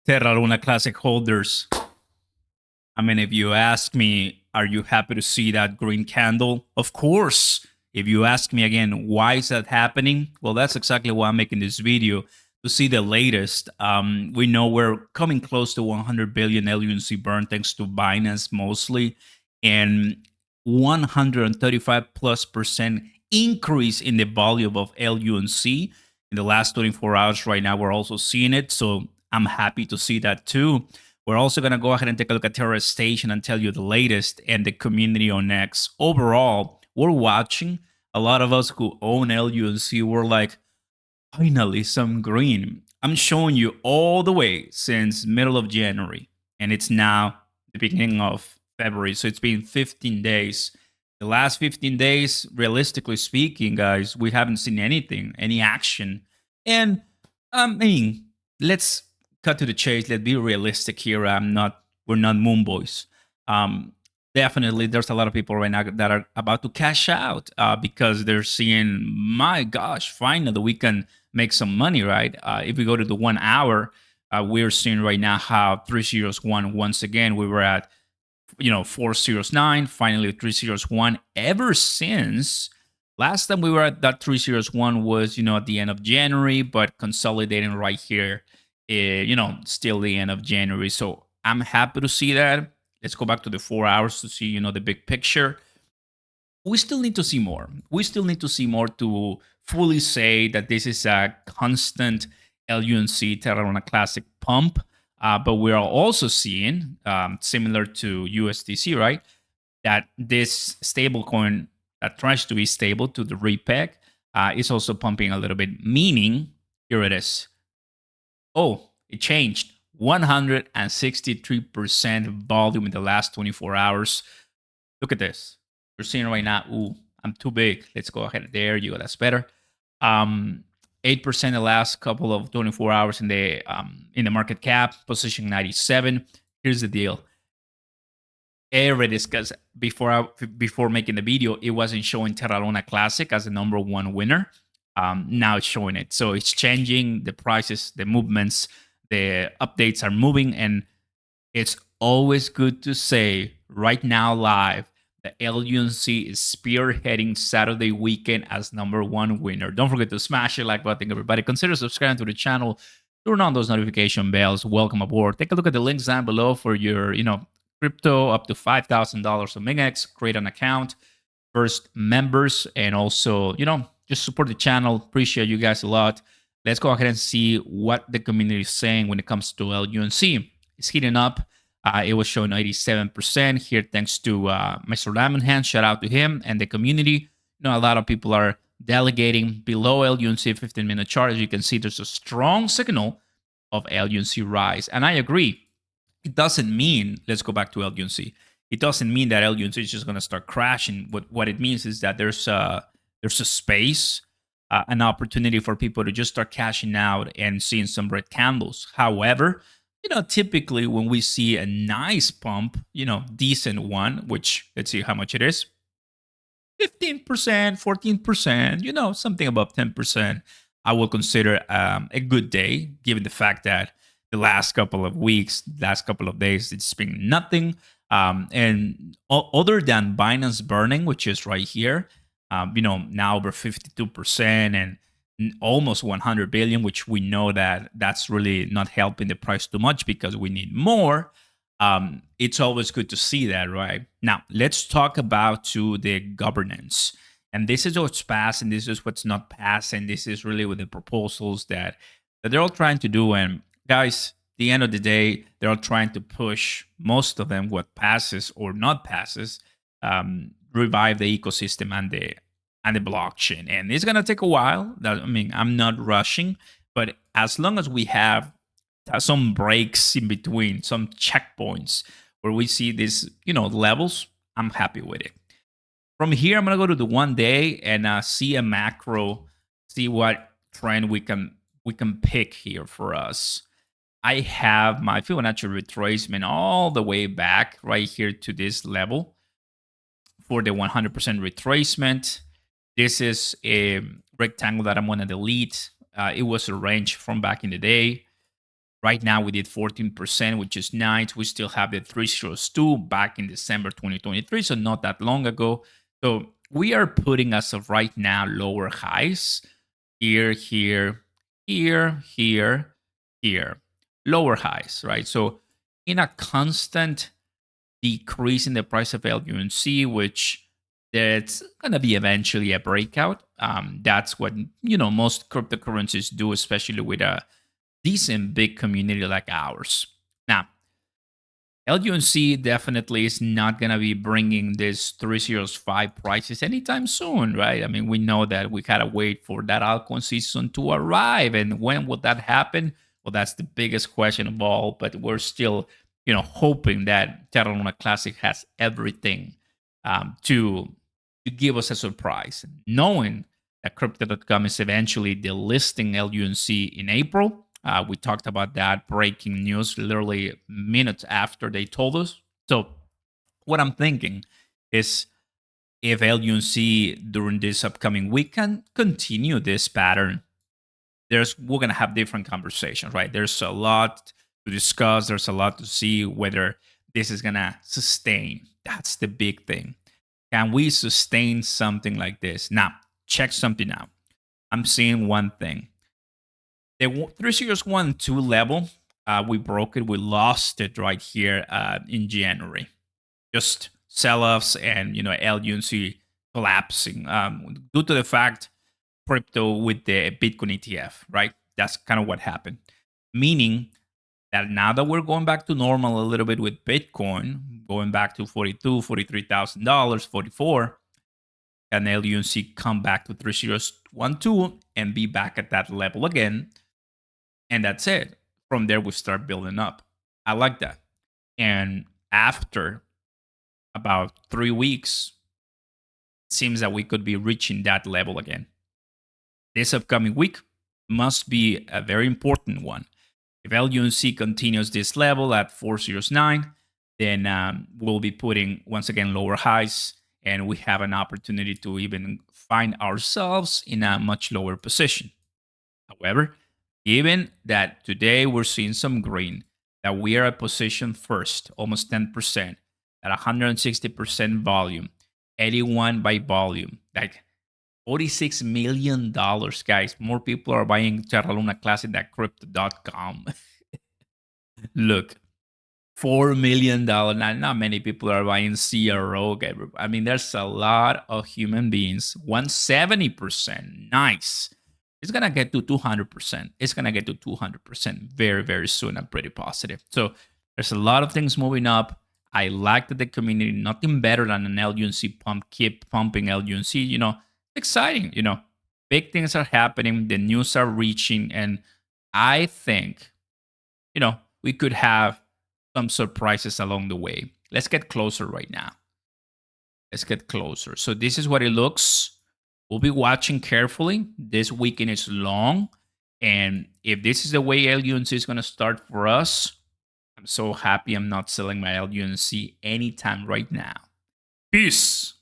Terra Luna Classic holders. I mean, if you ask me, are you happy to see that green candle? Of course. If you ask me again, why is that happening? Well, that's exactly why I'm making this video to see the latest. We know we're coming close to 100 billion LUNC burn thanks to Binance mostly, and 135 plus percent increase in the volume of LUNC in the last 24 hours. Right now, we're also seeing it. So I'm happy to see that too. We're also going to go ahead and take a look at Terra Station and tell you the latest and the community on X. Overall, we're watching. A lot of us who own LUNC were like, finally, some green. I'm showing you all the way since middle of January, and it's now the beginning of February. So it's been 15 days. The last 15 days, realistically speaking, guys, we haven't seen anything, any action. And I mean, let's cut to the chase. Let's be realistic here. We're not moon boys. Definitely, there's a lot of people right now that are about to cash out because they're seeing, my gosh, finally we can make some money, right? If we go to the 1 hour, we're seeing right now how 301 once again we were at 409, finally 301. Ever since last time we were at that 301 was at the end of January, but consolidating right here, still the end of January. So I'm happy to see that. Let's go back to the 4 hours to see the big picture. We still need to see more. We still need to see more to fully say that this is a constant LUNC Terra Luna Classic pump. But we are also seeing, similar to USTC, right, that this stablecoin that tries to be stable to the repeg is also pumping a little bit, meaning, here it is. Oh, it changed. 163% volume in the last 24 hours. Look at this. You're seeing right now, ooh, I'm too big. Let's go ahead. There you go. That's better. 8% the last couple of 24 hours in the market cap, position 97. Here's the deal. Here it is, because before making the video, it wasn't showing Terra Luna Classic as the number one winner. Now it's showing it. So it's changing the prices, the movements, the updates are moving, and it's always good to say right now live, the LUNC is spearheading Saturday weekend as number one winner. Don't forget to smash the like button, everybody. Consider subscribing to the channel. Turn on those notification bells. Welcome aboard. Take a look at the links down below for your, crypto up to $5,000 on MingX. Create an account. First members, and also, just support the channel. Appreciate you guys a lot. Let's go ahead and see what the community is saying when it comes to LUNC. It's heating up. It was showing 87% here, thanks to Mr. Lemon Hand. Shout out to him and the community. A lot of people are delegating below LUNC 15-minute chart. As you can see, there's a strong signal of LUNC rise. And I agree. It doesn't mean, let's go back to LUNC. It doesn't mean that LUNC is just going to start crashing. What it means is that there's a space, an opportunity for people to just start cashing out and seeing some red candles. However, typically when we see a nice pump, decent one, which let's see how much it is, 15%, 14%, something above 10%, I will consider a good day, given the fact that the last couple of weeks, last couple of days, it's been nothing. And other than Binance burning, which is right here, now over 52% and almost 100 billion, which we know that that's really not helping the price too much because we need more. It's always good to see that, right? Now, let's talk about the governance. And this is what's passed, and this is what's not passed, and this is really with the proposals that they're all trying to do. And guys, at the end of the day, they're all trying to push, most of them, what passes or not passes, revive the ecosystem and the blockchain. And it's going to take a while. I'm not rushing, but as long as we have some breaks in between, some checkpoints where we see these, levels, I'm happy with it. From here, I'm going to go to the 1 day and see a macro, see what trend we can pick here for us. I have my Fibonacci retracement all the way back right here to this level for the 100% retracement. This is a rectangle that I'm going to delete. It was a range from back in the day. Right now, we did 14%, which is nice. We still have the 302 back in December 2023, so not that long ago. So we are putting, as of right now, lower highs here, here, here, here, here. Lower highs, right? So in a constant decrease in the price of LUNC, which that's gonna be eventually a breakout. That's what most cryptocurrencies do, especially with a decent big community like ours. Now, LUNC definitely is not going to be bringing this 305 prices anytime soon, right? I mean, we know that we got to wait for that altcoin season to arrive. And when will that happen? Well, that's the biggest question of all. But we're still, hoping that Terra Luna Classic has everything to give us a surprise. Knowing that Crypto.com is eventually delisting LUNC in April, we talked about that breaking news literally minutes after they told us. So, what I'm thinking is if LUNC during this upcoming week can continue this pattern, we're gonna have different conversations, right? There's a lot to discuss. There's a lot to see whether this is gonna sustain. That's the big thing. Can we sustain something like this? Now, check something out. I'm seeing one thing. The 301.2 level, we broke it. We lost it right here in January. Just sell-offs and LUNC collapsing due to the fact crypto with the Bitcoin ETF, right? That's kind of what happened. Meaning that now that we're going back to normal a little bit with Bitcoin, going back to $43,000, 44, and LUNC come back to 3012 and be back at that level again. And that's it. From there, we start building up. I like that. And after about 3 weeks, it seems that we could be reaching that level again. This upcoming week must be a very important one. If LUNC continues this level at 409, then we'll be putting, once again, lower highs, and we have an opportunity to even find ourselves in a much lower position. However, given that today we're seeing some green, that we are at position first, almost 10%, at 160% volume, 81 by volume, like $46 million, guys. More people are buying Terra Luna Classic than Crypto.com. Look, $4 million. Not many people are buying CRO. I mean, there's a lot of human beings. 170%. Nice. It's going to get to 200%. It's going to get to 200% very, very soon. I'm pretty positive. So there's a lot of things moving up. I like that the community, nothing better than an LUNC pump, keep pumping LUNC. Exciting. Big things are happening. The news are reaching. And I think, we could have some surprises along the way. Let's get closer right now. Let's get closer. So this is what it looks. We'll be watching carefully. This weekend is long. And if this is the way LUNC is going to start for us, I'm so happy I'm not selling my LUNC anytime right now. Peace.